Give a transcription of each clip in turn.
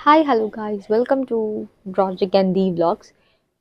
Hi hello guys, welcome to project and the vlogs.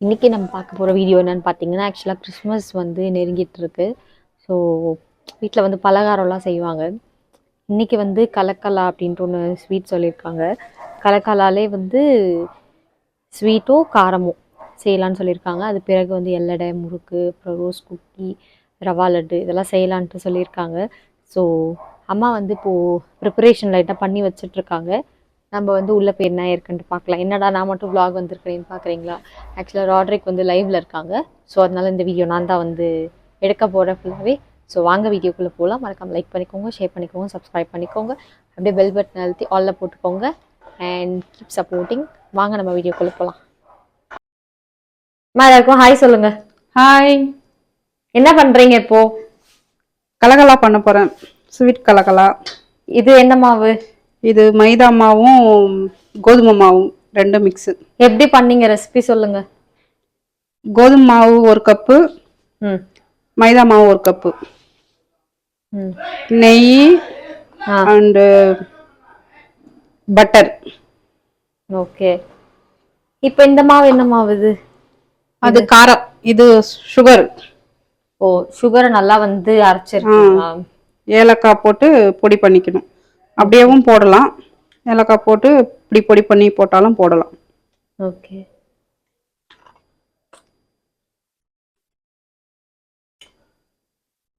இன்றைக்கி நம்ம பார்க்க போகிற வீடியோ என்னென்னு பார்த்தீங்கன்னா, ஆக்சுவலாக கிறிஸ்மஸ் வந்து நெருங்கிட்டு இருக்கு. ஸோ வீட்டில் வந்து பலகாரம்லாம் செய்வாங்க. இன்றைக்கி வந்து கலக்கலா அப்படின்ட்டு ஒன்று ஸ்வீட் சொல்லியிருக்காங்க. கலக்கலாலே வந்து ஸ்வீட்டும் காரமும் செய்யலான்னு சொல்லியிருக்காங்க. அது பிறகு வந்து எல்லடை, முறுக்கு, அப்புறம் ரோஸ் குக்கி, ரவா லட்டு இதெல்லாம் செய்யலான்ட்டு சொல்லியிருக்காங்க. ஸோ அம்மா வந்து இப்போது ப்ரிப்பரேஷன் லைட்டாக பண்ணி வச்சிட்ருக்காங்க. நம்ம வந்து உள்ளே போய் என்ன இருக்குன்ட்டு பார்க்கலாம். என்னடா நான் மட்டும் vlog வந்திருக்கிறேன்னு பார்க்குறீங்களா? ஆக்சுவலாக ராட்ரிக் வந்து லைவில் இருக்காங்க. ஸோ அதனால இந்த வீடியோ நான் தான் வந்து எடுக்க போகிறேன் ஃபுல்லாகவே. ஸோ வாங்க வீடியோக்குள்ளே போகலாம். மறக்காம லைக் பண்ணிக்கோங்க, ஷேர் பண்ணிக்கோங்க, சப்ஸ்கிரைப் பண்ணிக்கோங்க. அப்படியே பெல் பட்டன் அழுத்தி ஆலில் போட்டுக்கோங்க. And keep supporting. வாங்க நம்ம வீடியோக்குள்ளே போகலாம். எல்லாருக்கும் ஹாய் சொல்லுங்க. ஹாய். என்ன பண்ணுறீங்க இப்போ? கலகலா பண்ண போகிறேன். ஸ்வீட் கலகலா. இது என்ன மாவு? இது மைதா மாவும் கோதுமை மாவும் ரெண்டும் மிக்ஸு. எப்படி பண்ணீங்க? ரெசிபி சொல்லுங்க. கோதுமை மாவு 1 கப்பு, மைதா மாவு 1 கப்பு, நெய் அண்டு பட்டர். ஓகே. இப்போ இந்த மாவு என்ன மாவு இது? அது காரம், இது சுகர். ஓ, சுகரை நல்லா வந்து அரைச்சிருக்கீங்களா? ஏலக்காய் போட்டு பொடி பண்ணிக்கணும். அப்படியேவும் போடலாம். ஏலக்காய் போட்டு இப்படி பொடி பண்ணி போட்டாலும் போடலாம். ஓகே.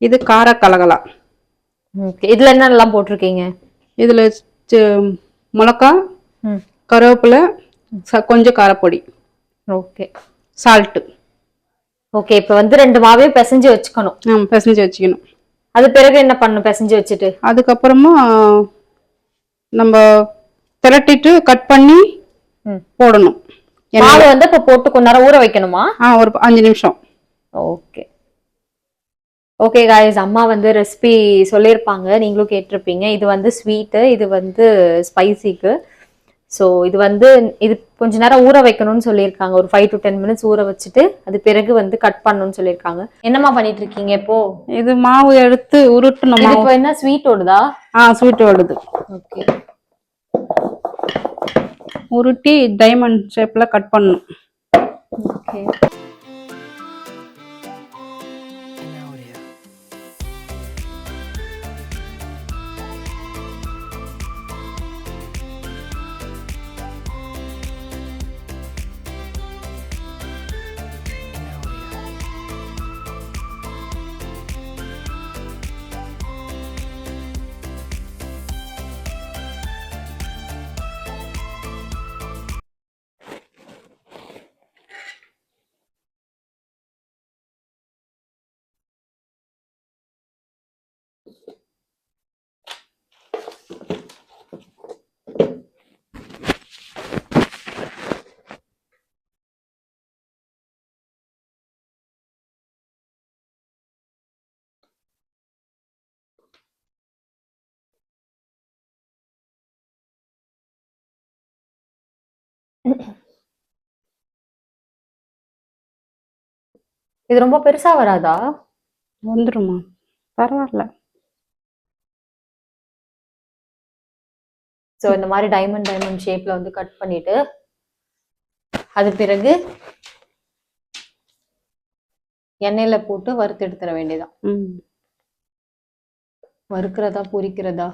இது கார கலகலா. ஓகே. இதுல என்னெல்லாம் போட்டிருக்கீங்க? இதுல மிளகாய், கருவேப்பிலை, கொஞ்சம் காரப்பொடி, ஓகே, சால்ட்டு. ஓகே. இப்போ வந்து 2 மாவையும் பிசைஞ்சு வச்சுக்கணும். பிசைஞ்சு வச்சுக்கணும். அது பிறகு என்ன பண்ணணும் பிசைஞ்சு வச்சுட்டு? அதுக்கப்புறமா நம்ம திரட்டிட்டு கட் பண்ணி போடணும். மாவு வந்து இப்போ போட்டு கொஞ்ச நேரம் ஊற வைக்கணுமா? ஒரு 5 நிமிஷம். ஓகே. ஓகே காய்ஸ், அம்மா வந்து ரெசிபி சொல்லியிருப்பாங்க, நீங்களும் கேட்டிருப்பீங்க. இது வந்து ஸ்வீட்டு, இது வந்து ஸ்பைசிக்கு. ஸோ இது வந்து இது கொஞ்ச நேரம் ஊற வைக்கணும்னு சொல்லியிருக்காங்க. ஒரு 5 to 10 minutes ஊற வச்சுட்டு அது பிறகு வந்து கட் பண்ணணும்னு சொல்லியிருக்காங்க. என்னம்மா பண்ணிட்டு இருக்கீங்க இப்போ? இது மாவு எடுத்து உருட்டணும். இப்போ என்ன ஸ்வீட் ஓடுதா? ஸ்வீட் ஓடுது. ஓகே. உருட்டி டைமண்ட் ஷேப்ல கட் பண்ணணும். ஓகே. இது ரொம்ப பெருசா வராதா? வந்துருமா? பரவாயில்ல. ஸோ இந்த மாதிரி டைமண்ட் ஷேப்ல வந்து கட் பண்ணிட்டு அது பிறகு எண்ணெயில போட்டு வறுத்து எடுத்துட வேண்டியதான். வறுக்கிறதா பொரிக்கிறதா?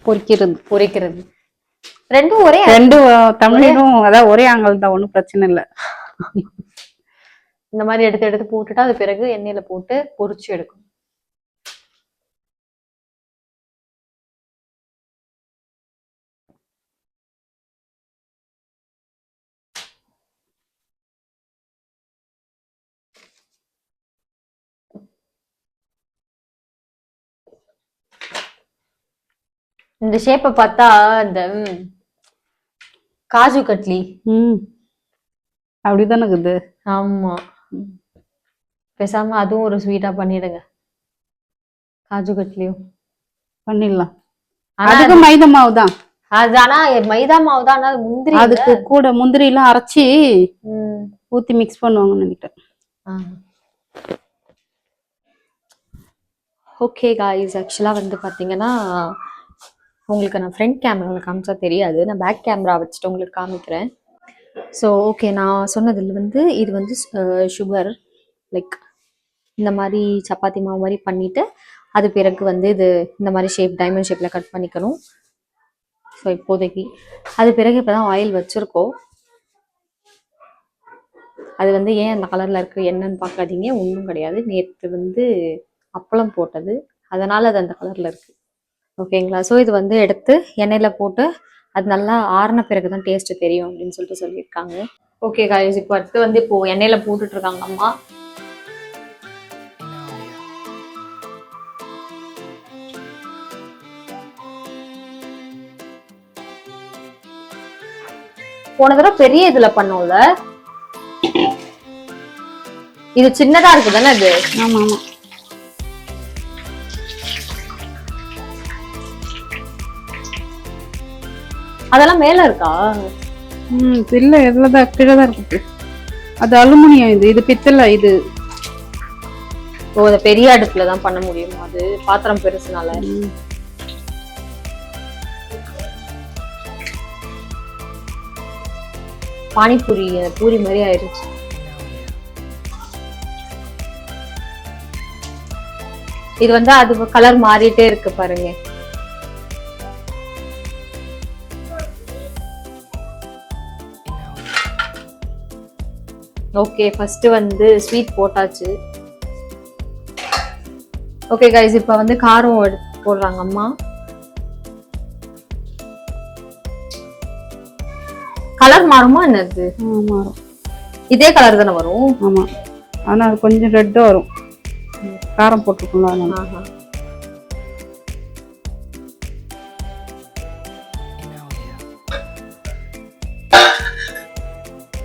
பொரிக்கிறது. ரெண்டும் ஒரே தமிழும் அதான் ஒரே ஆங்கிள் தான், ஒன்றும் பிரச்சனை இல்லை. இந்த மாதிரி எடுத்து போட்டுட்டு அது பிறகு எண்ணெயில போட்டு பொரிச்சு எடுக்கணும். இந்த ஷேப்பை பார்த்தா இந்த காஜு கட்லி அப்படிதானே இருக்குது. ஆமா, பேசாம அதுவும் ஒரு ஸ்வீட்டா பண்ணிடுங்க. காஜு கட்லியும் பண்ணிடலாம். அதுக்கு மைதா மாவு தான். அது ஆனா மைதா மாவு தான். ஆனா முந்திரி, அதுக்கு கூட முந்திரி எல்லாம் அரைச்சி ஊத்தி மிக்ஸ் பண்ணுவாங்கன்னு நினைக்கிறேன். ஓகே காய்ஸ், ஆக்சுவலா வந்து பாத்தீங்கன்னா உங்களுக்கு நான் ஃப்ரண்ட் கேமராவில் காமிச்சா தெரியாது, நான் பேக் கேமரா வச்சுட்டு உங்களுக்கு காமிக்கிறேன். ஸோ ஓகே, நான் சொன்னதில் வந்து இது வந்து சுகர், லைக் இந்த மாதிரி சப்பாத்தி மாவு மாதிரி பண்ணிவிட்டு அது பிறகு வந்து இது இந்த மாதிரி ஷேப் டைமண்ட் ஷேப்பில் கட் பண்ணிக்கணும். ஸோ இப்போதைக்கு அது பிறகு இப்போ தான் ஆயில் வச்சுருக்கோம். அது வந்து ஏன் அந்த கலரில் இருக்குது என்னன்னு பார்க்காதீங்க, ஒன்றும் கிடையாது. நேற்று வந்து அப்பளம் போட்டது, அதனால் அது அந்த கலரில் இருக்குது. ஓகேங்களா? ஸோ இது வந்து எடுத்து எண்ணெயில் போட்டு அது நல்லா ஆறின பிறகு தான் டேஸ்ட்டு தெரியும் அப்படின்னு சொல்லிட்டு சொல்லியிருக்காங்க. ஓகே காய்ஸ், இப்போ அடுத்து வந்து இப்போது எண்ணெயில் போட்டுட்ருக்காங்க அம்மா. போன தடவை பெரிய இதுல பண்ணோம்ல, இது சின்னதா இருக்கு தானே அது? ஆமா ஆமா. அதெல்லாம் மேல இருக்கா? இல்ல, எதுலதான் கீழதான் இருக்கு. அது அலுமினியம், இது பித்தளை. இது ஓ, அந்த பெரிய அடுப்புல தான் பண்ண முடியும், அது பாத்திரம் பெருசுனால. பானிபூரி பூரி மாதிரி ஆயிடுச்சு. இது வந்து அது கலர் மாறிட்டே இருக்கு பாருங்க. ஓகே, ஃபர்ஸ்ட் வந்து ஸ்வீட் போட்டாச்சு. ஓகே கைஸ், இப்போ வந்து காரம் போடுறாங்க அம்மா. கலர் மாறுமா என்னது? மாறும். இதே கலர் தானே வரும்? ஆமா, ஆனா அது கொஞ்சம் ரெட்டா வரும், காரம் போட்டுருக்கோம்ல.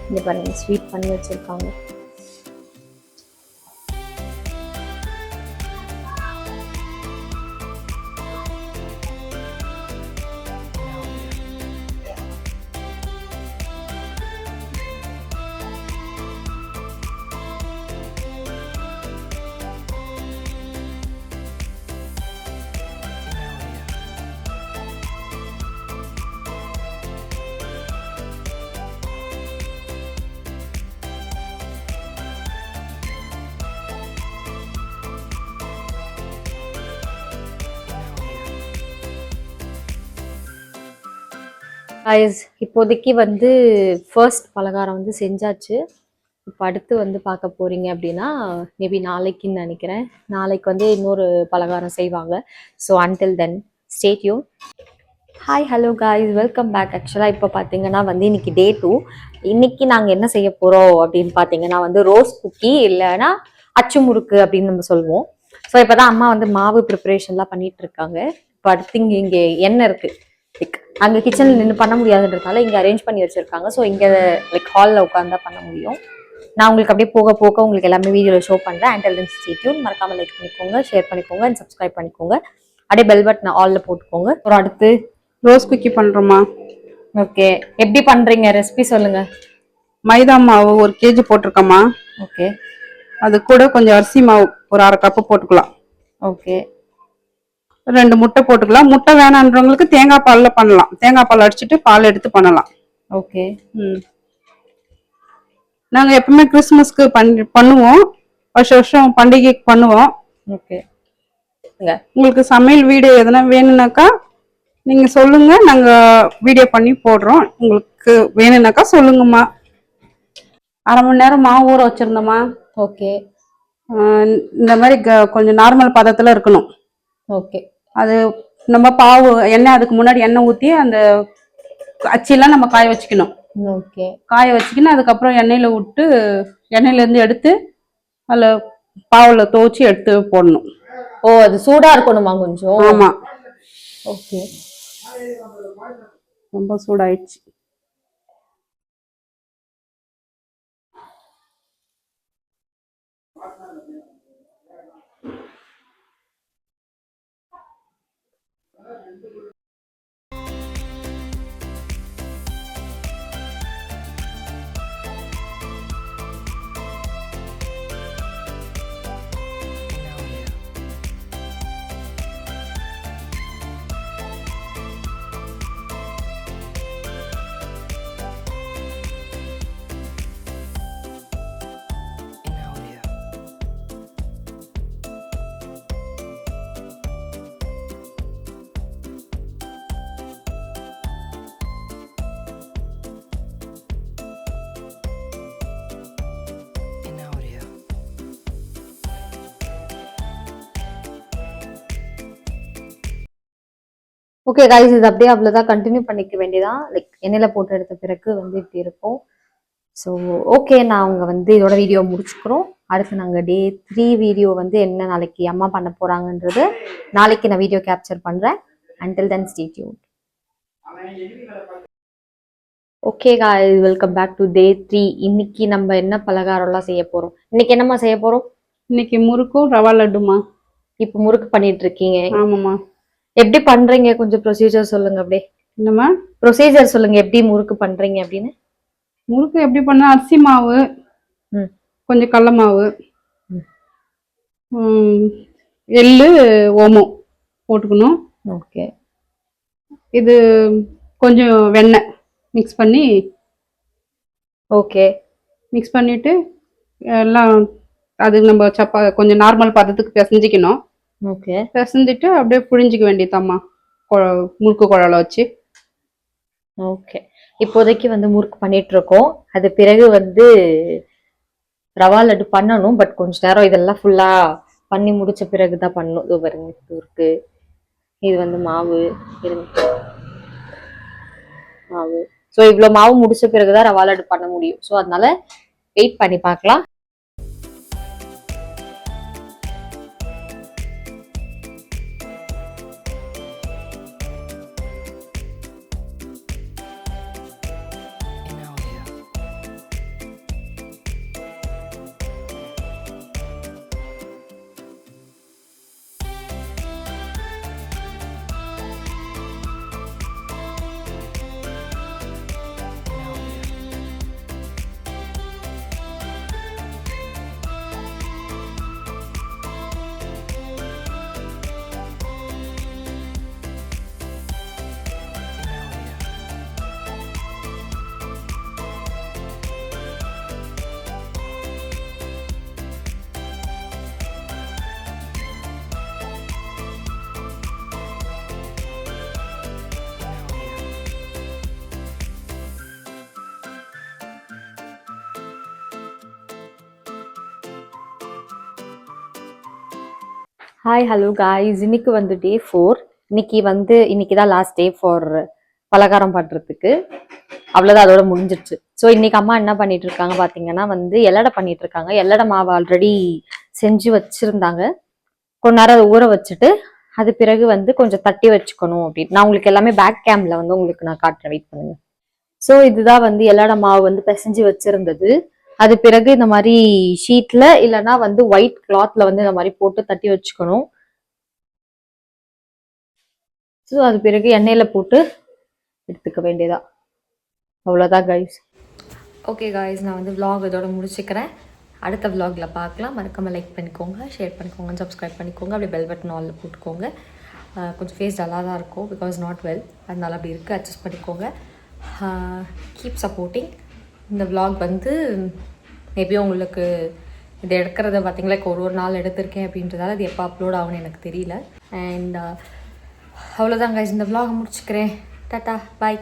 இங்க பாருங்க, ஸ்வீட் பண்ணி வச்சிருக்காங்க. கைஸ், இப்போதைக்கு வந்து ஃபர்ஸ்ட் பலகாரம் வந்து செஞ்சாச்சு. இப்போ அடுத்து வந்து பார்க்க போறீங்க அப்படின்னா மேபி நாளைக்குன்னு நினைக்கிறேன். நாளைக்கு வந்து இன்னொரு பலகாரம் செய்வாங்க. So until then stay tuned. Hi, hello guys, welcome back. ஆக்சுவலாக இப்போ பார்த்தீங்கன்னா வந்து இன்னைக்கு டே 2. இன்னைக்கு நாங்கள் என்ன செய்ய போகிறோம் அப்படின்னு பார்த்தீங்கன்னா வந்து ரோஸ் குக்கி இல்லைன்னா அச்சு முறுக்கு அப்படின்னு நம்ம சொல்லுவோம். ஸோ இப்போ தான் அம்மா வந்து மாவு ப்ரிப்பரேஷன்லாம் பண்ணிட்டு இருக்காங்க. இப்போ அடுத்து இங்கே எண்ணெய் இருக்குது, லைக் அங்கே கிச்சனில் நின்று பண்ண முடியாதுன்றதுனால இங்கே அரேஞ்ச் பண்ணி வச்சுருக்காங்க. ஸோ இங்கே லைக் ஹாலில் உட்காந்து பண்ண முடியும். நான் உங்களுக்கு அப்படியே போக போக உங்களுக்கு எல்லாமே வீடியோவில் ஷோ பண்ணுறேன். And then stay tune. மறக்காமல் லைக் பண்ணிக்கோங்க, ஷேர் பண்ணிக்கோங்க அண்ட் சப்ஸ்கிரைப் பண்ணிக்கோங்க. அப்படியே பெல் பட்டன் ஆல்ல போட்டுக்கோங்க. ஒரு அடுத்து ரோஸ் குக்கி பண்றோமா? ஓகே, எப்படி பண்றீங்க? ரெசிபி சொல்லுங்க. மைதா மாவு 1 kg போட்டிருக்கோமா? ஓகே. அது கூட கொஞ்சம் அரிசி மாவு ஒரு 1/2 கப்பு போட்டுக்கலாம். ஓகே. 2 முட்டை போட்டுக்கலாம். முட்டை வேணான்றவங்களுக்கு தேங்காய் பால்ல பண்ணலாம். தேங்காய் பால் அடிச்சுட்டு பால் எடுத்து பண்ணலாம். ஓகே. நாங்க எப்பவுமே கிறிஸ்துமஸ்க்கு பண்ணுவோம், வருஷம் பண்டிகைக்கு பண்ணுவோம். ஓகே. உங்களுக்கு சமையல் வீடியோ எதனா வேணும்னாக்கா நீங்க சொல்லுங்க, நாங்க வீடியோ பண்ணி போடுறோம். உங்களுக்கு வேணும்னாக்கா சொல்லுங்கம்மா. 1/2 மணி நேரம் மாவு ஊற வச்சிருந்தோமா? ஓகே. இந்த மாதிரி கொஞ்சம் நார்மல் பதத்துல இருக்கணும். ஓகே. அது நம்ம பாவு எண்ணெய், அதுக்கு முன்னாடி எண்ணெய் ஊற்றி அந்த அச்சிலாம் நம்ம காய வச்சுக்கணும். ஓகே. காய வச்சுக்கின்னு அதுக்கப்புறம் எண்ணெயில விட்டு எண்ணெயில இருந்து எடுத்து அதில் பாவுல துவச்சி எடுத்து போடணும். ஓ, அது சூடா இருக்கணுமா கொஞ்சம்? ஆமா. ஓகே. ரொம்ப சூடாயிடுச்சு. ஓகே கைஸ், இது அப்படியே அவ்வளோதான், கண்டினியூ பண்ணிக்க வேண்டியதான். லைக் எண்ணெயில் போட்டு எடுத்த பிறகு வந்து இப்படி இருக்கும். ஸோ ஓகே, நாங்கள் வந்து இதோட வீடியோ முடிச்சுக்கிறோம். அடுத்து நாங்கள் டே 3 வீடியோ வந்து என்ன நாளைக்கு அம்மா பண்ண போகிறாங்கன்றது நாளைக்கு நான் வீடியோ கேப்சர் பண்ணுறேன். Until then stay tuned. Okay guys, welcome back to day 3. இன்னைக்கு நம்ம என்ன பலகாரம்லாம் செய்ய போகிறோம்? இன்னைக்கு என்னம்மா செய்ய போகிறோம்? இன்னைக்கு முறுக்கும் ரவா லட்டுமா. இப்போ முறுக்கு பண்ணிட்டு இருக்கீங்க? ஆமாம்மா. எப்படி பண்றீங்க? கொஞ்சம் ப்ரொசீஜர் சொல்லுங்க. அப்படியே என்னம்மா ப்ரொசீஜர் சொல்லுங்க, எப்படி முறுக்கு பண்றீங்க அப்படின்னு. முறுக்கு எப்படி பண்ண, அரிசி மாவு, கொஞ்சம் கடல மாவு, எள்ளு, ஓமம் போட்டுக்கணும். ஓகே. இது கொஞ்சம் வெண்ணெய் மிக்ஸ் பண்ணி, ஓகே, மிக்ஸ் பண்ணிட்டு எல்லாம் அது நம்ம கொஞ்சம் நார்மல் பதத்துக்கு பிசைஞ்சிக்கணும். ஓகே, பிசைஞ்சிட்டு அப்படியே புழிஞ்சிக்க வேண்டியதாம்மா முறுக்கு குழலை வச்சு. ஓகே, இப்போதைக்கு வந்து முறுக்கு பண்ணிட்டு இருக்கோம். அது பிறகு வந்து ரவா லட்டு பண்ணணும். பட் கொஞ்ச நேரம் இதெல்லாம் ஃபுல்லா பண்ணி முடிச்ச பிறகுதான் பண்ணணும். இது பாருங்க, முறுக்கு, இது வந்து மாவு மாவு. ஸோ இவ்வளோ மாவு முடிச்ச பிறகுதான் ரவா லட்டு பண்ண முடியும். ஸோ அதனால வெயிட் பண்ணி பார்க்கலாம். Hi, hello guys. இன்னைக்கு வந்து டே 4. இன்னைக்கு தான் லாஸ்ட் டே ஃபார் பலகாரம் பண்ணுறதுக்கு. அவ்வளோதான், அதோட முடிஞ்சிருச்சு. ஸோ இன்னைக்கு அம்மா என்ன பண்ணிட்டு இருக்காங்க பார்த்தீங்கன்னா வந்து எல்லடை பண்ணிட்டு இருக்காங்க. எல்லடை மாவு ஆல்ரெடி செஞ்சு வச்சிருந்தாங்க. கொஞ்ச நேரம் அதை ஊற வச்சுட்டு அது பிறகு வந்து கொஞ்சம் தட்டி வச்சுக்கணும் அப்படின்னு. நான் உங்களுக்கு எல்லாமே பேக் கேம்ல வந்து உங்களுக்கு நான் காட்டுறேன், வெயிட் பண்ணுங்க. ஸோ இதுதான் வந்து எல்லடை மாவு வந்து பிசைஞ்சு வச்சிருந்தது. அது பிறகு இந்த மாதிரி ஷீட்ல இல்லைன்னா வந்து ஒயிட் கிளாத்ல வந்து இந்த மாதிரி போட்டு தட்டி வச்சுக்கணும். ஸோ அது பிறகு எண்ணெயில போட்டு எடுத்துக்க வேண்டியதா. அவ்வளோதான் கைஸ். ஓகே கைஸ், நான் வந்து vlog இதோட முடிச்சுக்கிறேன். அடுத்த vlogல பார்க்கலாம். மறக்காம லைக் பண்ணிக்கோங்க, ஷேர் பண்ணிக்கோங்க, சப்ஸ்கிரைப் பண்ணிக்கோங்க. அப்படியே பெல் பட்டன் ஆல்ல போட்டுக்கோங்க. கொஞ்சம் ஃபேஸ் டல்லாக தான் இருக்கும், பிகாஸ் நாட் வெல், அதனால அப்படி இருக்குது, அட்ஜஸ்ட் பண்ணிக்கோங்க. Keep supporting. இந்த vlog வந்து மேபி உங்களுக்கு இது எடுக்கிறத பார்த்தீங்களா, ஒரு நாள் எடுத்திருக்கேன் அப்படின்றதால அது எப்போ அப்லோட் ஆகும்னு எனக்கு தெரியல. அண்ட் அவ்வளோதான் கைஸ், இந்த vlog முடிச்சுக்கிறேன். டாட்டா, பாய்.